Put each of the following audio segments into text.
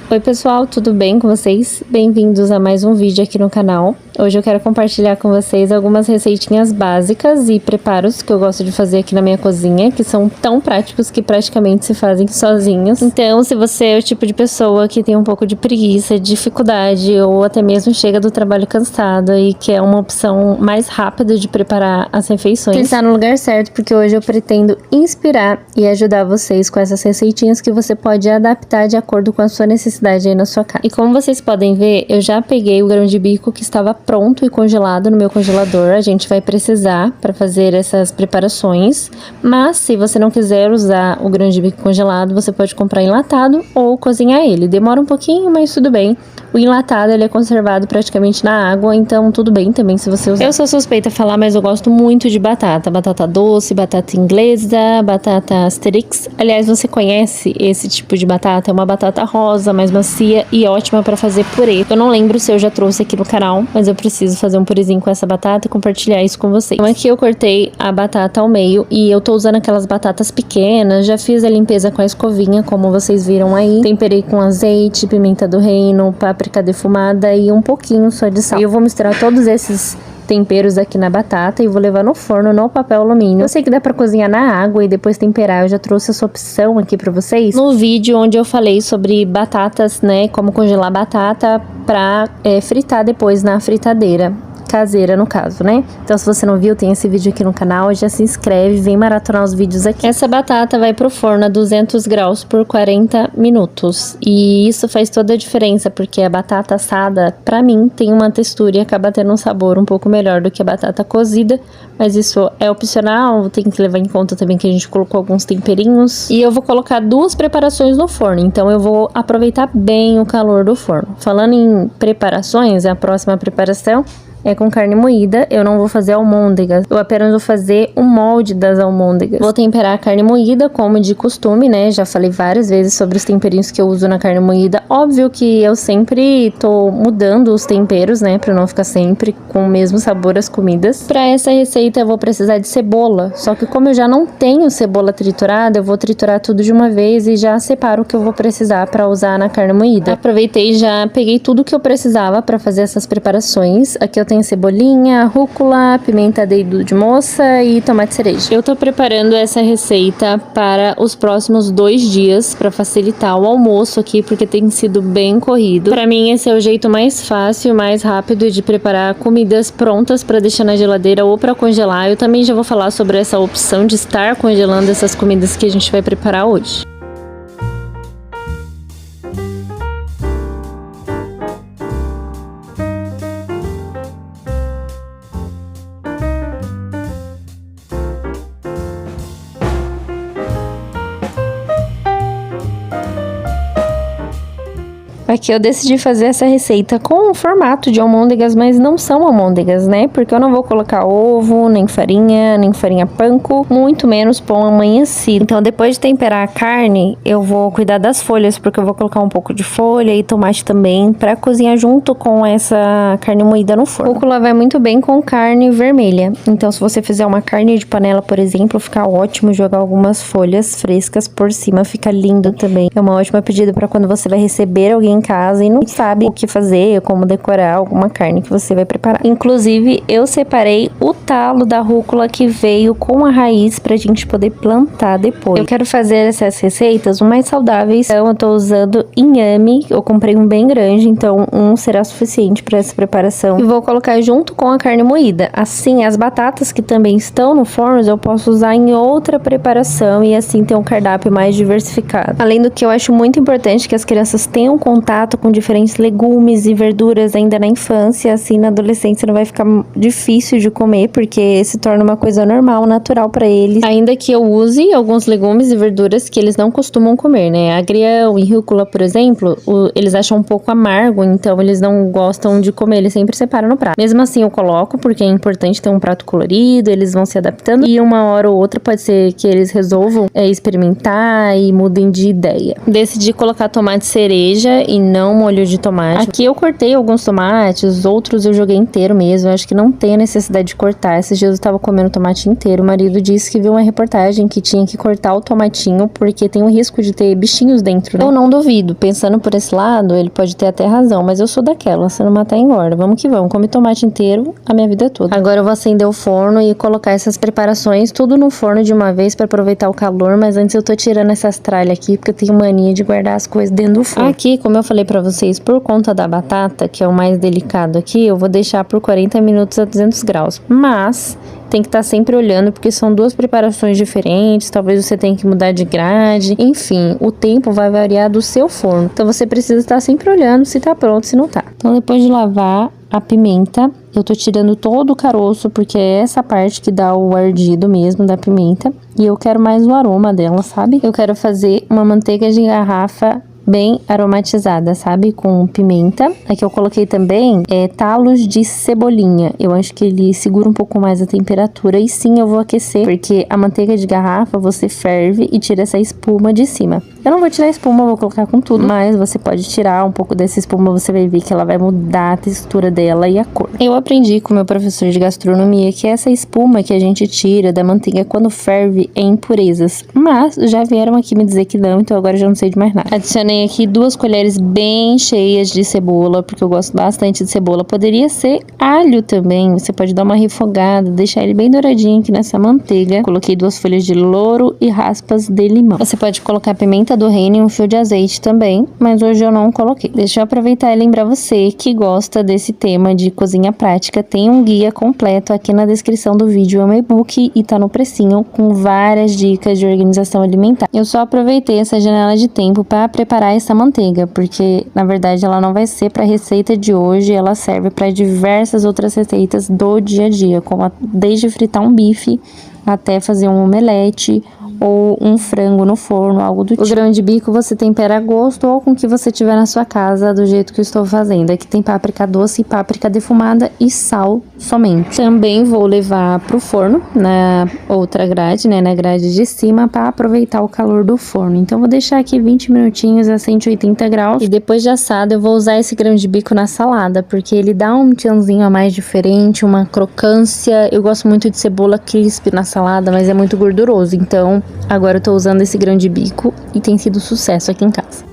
Oi pessoal, tudo bem com vocês? Bem-vindos a mais um vídeo aqui no canal. Hoje eu quero compartilhar com vocês algumas receitinhas básicas e preparos que eu gosto de fazer aqui na minha cozinha, que são tão práticos que praticamente se fazem sozinhos. Então, se você é o tipo de pessoa que tem um pouco de preguiça, dificuldade ou até mesmo chega do trabalho cansada e quer uma opção mais rápida de preparar as refeições, está no lugar certo, porque hoje eu pretendo inspirar e ajudar vocês com essas receitinhas que você pode adaptar de acordo com a sua necessidade aí na sua casa. E como vocês podem ver, eu já peguei o grão de bico que estava pronto e congelado no meu congelador. A gente vai precisar para fazer essas preparações, mas se você não quiser usar o grão de bico congelado, você pode comprar enlatado ou cozinhar ele. Demora um pouquinho, mas tudo bem. O enlatado, ele é conservado praticamente na água, então tudo bem também se você usar. Eu sou suspeita a falar, mas eu gosto muito de batata. Batata doce, batata inglesa, batata asterix. Aliás, você conhece esse tipo de batata? É uma batata rosa, mais macia e ótima para fazer purê. Eu não lembro se eu já trouxe aqui no canal, mas eu preciso fazer um purezinho com essa batata e compartilhar isso com vocês. Então aqui eu cortei a batata ao meio e eu tô usando aquelas batatas pequenas. Já fiz a limpeza com a escovinha, como vocês viram aí. Temperei com azeite, pimenta do reino, páprica defumada e um pouquinho só de sal. E eu vou misturar todos esses temperos aqui na batata e vou levar no forno no papel alumínio. Eu sei que dá pra cozinhar na água e depois temperar. Eu já trouxe essa opção aqui pra vocês no vídeo onde eu falei sobre batatas, né, como congelar batata pra fritar depois na fritadeira caseira, no caso, né? Então, se você não viu, tem esse vídeo aqui no canal, já se inscreve, vem maratonar os vídeos aqui. Essa batata vai pro forno a 200 graus por 40 minutos. E isso faz toda a diferença, porque a batata assada, pra mim, tem uma textura e acaba tendo um sabor um pouco melhor do que a batata cozida, mas isso é opcional, tem que levar em conta também que a gente colocou alguns temperinhos. E eu vou colocar duas preparações no forno, então eu vou aproveitar bem o calor do forno. Falando em preparações, a próxima preparação é com carne moída. Eu não vou fazer almôndegas, eu apenas vou fazer o molde das almôndegas. Vou temperar a carne moída como de costume, né? Já falei várias vezes sobre os temperinhos que eu uso na carne moída. Óbvio que eu sempre tô mudando os temperos, né? Pra não ficar sempre com o mesmo sabor as comidas. Pra essa receita eu vou precisar de cebola, só que como eu já não tenho cebola triturada, eu vou triturar tudo de uma vez e já separo o que eu vou precisar pra usar na carne moída. Aproveitei e já peguei tudo que eu precisava pra fazer essas preparações. Aqui eu tenho cebolinha, rúcula, pimenta dedo de moça e tomate cereja. Eu tô preparando essa receita para os próximos 2 dias para facilitar o almoço aqui, porque tem sido bem corrido. Para mim esse é o jeito mais fácil, mais rápido de preparar comidas prontas para deixar na geladeira ou para congelar. Eu também já vou falar sobre essa opção de estar congelando essas comidas que a gente vai preparar hoje. Aqui eu decidi fazer essa receita com o formato de almôndegas, mas não são almôndegas, né? Porque eu não vou colocar ovo, nem farinha panko, muito menos pão amanhecido. Então, depois de temperar a carne, eu vou cuidar das folhas, porque eu vou colocar um pouco de folha e tomate também pra cozinhar junto com essa carne moída no forno. Rúcula vai muito bem com carne vermelha. Então, se você fizer uma carne de panela, por exemplo, fica ótimo jogar algumas folhas frescas por cima, fica lindo também. É uma ótima pedida pra quando você vai receber alguém em casa e não sabe o que fazer, como decorar alguma carne que você vai preparar. Inclusive, eu separei o talo da rúcula que veio com a raiz pra gente poder plantar depois. Eu quero fazer essas receitas o mais saudáveis, então eu tô usando inhame. Eu comprei um bem grande, então um será suficiente para essa preparação. E vou colocar junto com a carne moída. Assim, as batatas que também estão no forno, eu posso usar em outra preparação e assim ter um cardápio mais diversificado. Além do que eu acho muito importante que as crianças tenham contato com diferentes legumes e verduras ainda na infância, assim na adolescência não vai ficar difícil de comer, porque se torna uma coisa normal, natural para eles. Ainda que eu use alguns legumes e verduras que eles não costumam comer, né? Agrião e rúcula, por exemplo, eles acham um pouco amargo, então eles não gostam de comer, eles sempre separam no prato. Mesmo assim eu coloco, porque é importante ter um prato colorido, eles vão se adaptando e uma hora ou outra pode ser que eles resolvam experimentar e mudem de ideia. Decidi colocar tomate cereja e e não molho de tomate. Aqui eu cortei alguns tomates, outros eu joguei inteiro mesmo. Eu acho que não tem a necessidade de cortar. Esses dias eu tava comendo tomate inteiro. O marido disse que viu uma reportagem que tinha que cortar o tomatinho porque tem o risco de ter bichinhos dentro, né? Eu não duvido. Pensando por esse lado, ele pode ter até razão, mas eu sou daquela, se não matar engorda. Vamos que vamos. Come tomate inteiro a minha vida toda. Agora eu vou acender o forno e colocar essas preparações tudo no forno de uma vez pra aproveitar o calor, mas antes eu tô tirando essas tralhas aqui porque eu tenho mania de guardar as coisas dentro do forno. Aqui, como eu falei pra vocês, por conta da batata, que é o mais delicado aqui, eu vou deixar por 40 minutos a 200 graus. Mas tem que estar sempre olhando, porque são duas preparações diferentes, talvez você tenha que mudar de grade, enfim, o tempo vai variar do seu forno. Então você precisa estar sempre olhando se tá pronto, se não tá. Então depois de lavar a pimenta, eu tô tirando todo o caroço, porque é essa parte que dá o ardido mesmo da pimenta. E eu quero mais o aroma dela, sabe? Eu quero fazer uma manteiga de garrafa bem aromatizada, sabe? Com pimenta. Aqui eu coloquei também talos de cebolinha. Eu acho que ele segura um pouco mais a temperatura. E sim, eu vou aquecer, porque a manteiga de garrafa você ferve e tira essa espuma de cima. Eu não vou tirar a espuma, vou colocar com tudo, mas você pode tirar um pouco dessa espuma, você vai ver que ela vai mudar a textura dela e a cor. Eu aprendi com meu professor de gastronomia que essa espuma que a gente tira da manteiga quando ferve é impurezas, mas já vieram aqui me dizer que não, então agora eu já não sei de mais nada. Adicionei aqui 2 colheres bem cheias de cebola, porque eu gosto bastante de cebola. Poderia ser alho também, você pode dar uma refogada, deixar ele bem douradinho aqui nessa manteiga. Coloquei 2 folhas de louro e raspas de limão. Você pode colocar pimenta do reino e um fio de azeite também, mas hoje eu não coloquei. Deixa eu aproveitar e lembrar você que gosta desse tema de cozinha prática, tem um guia completo aqui na descrição do vídeo, é um e-book e tá no precinho com várias dicas de organização alimentar. Eu só aproveitei essa janela de tempo para preparar essa manteiga, porque na verdade ela não vai ser para a receita de hoje, ela serve para diversas outras receitas do dia a dia, como desde fritar um bife até fazer um omelete ou um frango no forno, algo do tipo. O grão de bico você tempera a gosto ou com o que você tiver na sua casa, do jeito que eu estou fazendo. Aqui tem páprica doce, páprica defumada e sal somente. Também vou levar pro forno, na outra grade, né, na grade de cima, para aproveitar o calor do forno. Então vou deixar aqui 20 minutinhos a 180 graus. E depois de assado eu vou usar esse grão de bico na salada, porque ele dá um tchanzinho a mais diferente, uma crocância. Eu gosto muito de cebola crisp na salada, mas é muito gorduroso, então agora eu tô usando esse grão de bico e tem sido sucesso aqui em casa.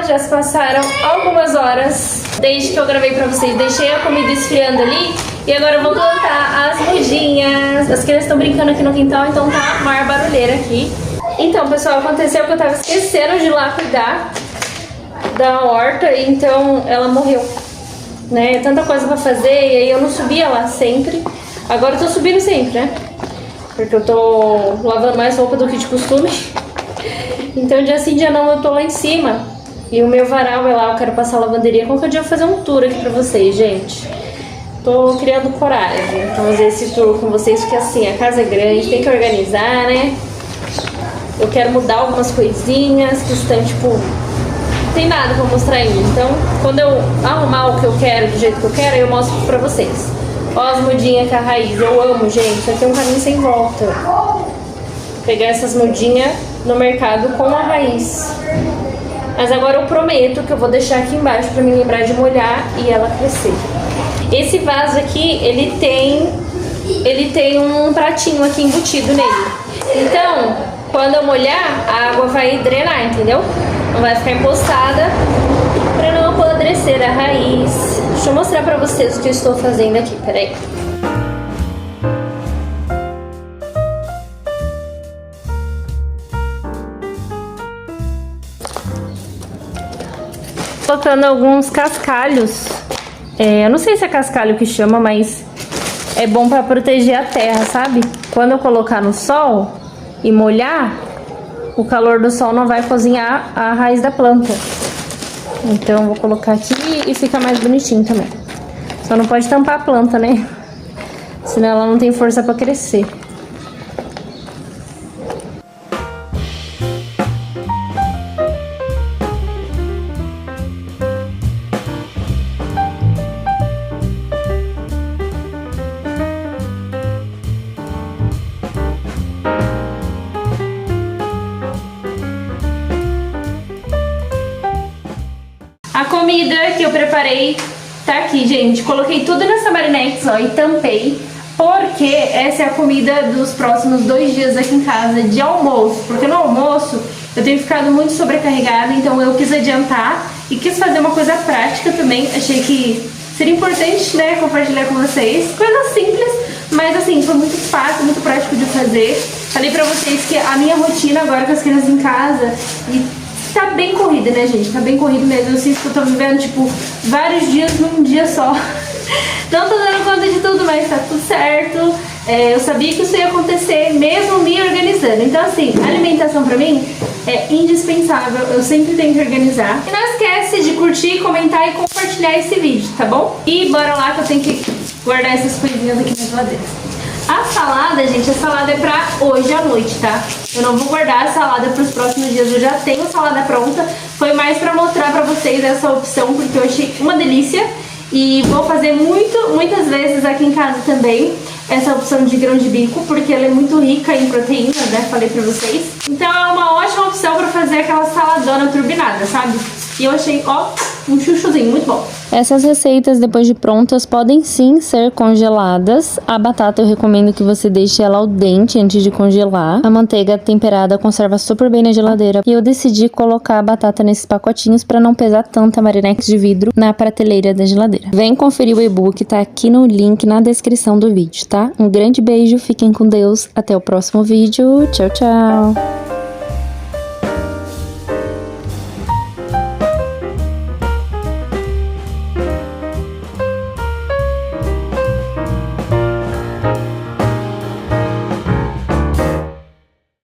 Já se passaram algumas horas desde que eu gravei pra vocês. Deixei a comida esfriando ali e agora eu vou colocar as mudinhas. As crianças estão brincando aqui no quintal, então tá maior barulheira aqui. Então, pessoal, aconteceu que eu tava esquecendo de ir lá cuidar da horta, então ela morreu, né? Tanta coisa pra fazer e aí eu não subia lá sempre. Agora eu tô subindo sempre, né? Porque eu tô lavando mais roupa do que de costume. Então dia sim, dia não, eu tô lá em cima. E o meu varal é lá, eu quero passar a lavanderia. Qualquer dia eu vou fazer um tour aqui pra vocês, gente. Tô criando coragem pra fazer esse tour com vocês, porque assim, a casa é grande, tem que organizar, né? Eu quero mudar algumas coisinhas que estão, tipo, não tem nada pra mostrar ainda. Então, quando eu arrumar o que eu quero, do jeito que eu quero, eu mostro pra vocês. Ó as mudinhas com a raiz, eu amo, gente. Isso aqui é um caminho sem volta. Vou pegar essas mudinhas no mercado com a raiz. Mas agora eu prometo que eu vou deixar aqui embaixo pra me lembrar de molhar e ela crescer. Esse vaso aqui, ele tem um pratinho aqui embutido nele. Então, quando eu molhar, a água vai drenar, entendeu? Não vai ficar encostada pra não apodrecer a raiz. Deixa eu mostrar pra vocês o que eu estou fazendo aqui, peraí. Colocando alguns cascalhos, eu não sei se é cascalho que chama, mas é bom para proteger a terra, sabe? Quando eu colocar no sol e molhar, o calor do sol não vai cozinhar a raiz da planta. Então eu vou colocar aqui e fica mais bonitinho também. Só não pode tampar a planta, né? Senão ela não tem força para crescer. comida que eu preparei tá aqui, gente. Coloquei tudo nessa Marinex, ó, e tampei. Porque essa é a comida dos próximos 2 dias aqui em casa de almoço. Porque no almoço eu tenho ficado muito sobrecarregada, então eu quis adiantar e quis fazer uma coisa prática também. Achei que seria importante, né, compartilhar com vocês. Coisa simples, mas assim, foi muito fácil, muito prático de fazer. Falei pra vocês que a minha rotina agora com as crianças em casa tá bem corrida, né, gente? Tá bem corrido mesmo. Eu sinto que eu tô vivendo, tipo, vários dias num dia só. Não tô dando conta de tudo, mas tá tudo certo. Eu sabia que isso ia acontecer, mesmo me organizando. Então, assim, a alimentação pra mim é indispensável. Eu sempre tenho que organizar. E não esquece de curtir, comentar e compartilhar esse vídeo, tá bom? E bora lá que eu tenho que guardar essas coisinhas aqui na geladeira. A salada, gente, a salada é pra hoje à noite, tá? Eu não vou guardar a salada pros próximos dias, eu já tenho a salada pronta. Foi mais pra mostrar pra vocês essa opção, porque eu achei uma delícia. E vou fazer muitas vezes aqui em casa também essa opção de grão de bico, porque ela é muito rica em proteínas, né? Falei pra vocês. Então é uma ótima opção pra fazer aquela saladona turbinada, sabe? E eu achei, ó, um chuchuzinho muito bom. Essas receitas, depois de prontas, podem sim ser congeladas. A batata eu recomendo que você deixe ela al dente antes de congelar. A manteiga temperada conserva super bem na geladeira. E eu decidi colocar a batata nesses pacotinhos para não pesar tanto a Marinex de vidro na prateleira da geladeira. Vem conferir o e-book, tá aqui no link na descrição do vídeo, tá? Um grande beijo, fiquem com Deus. Até o próximo vídeo. Tchau, tchau!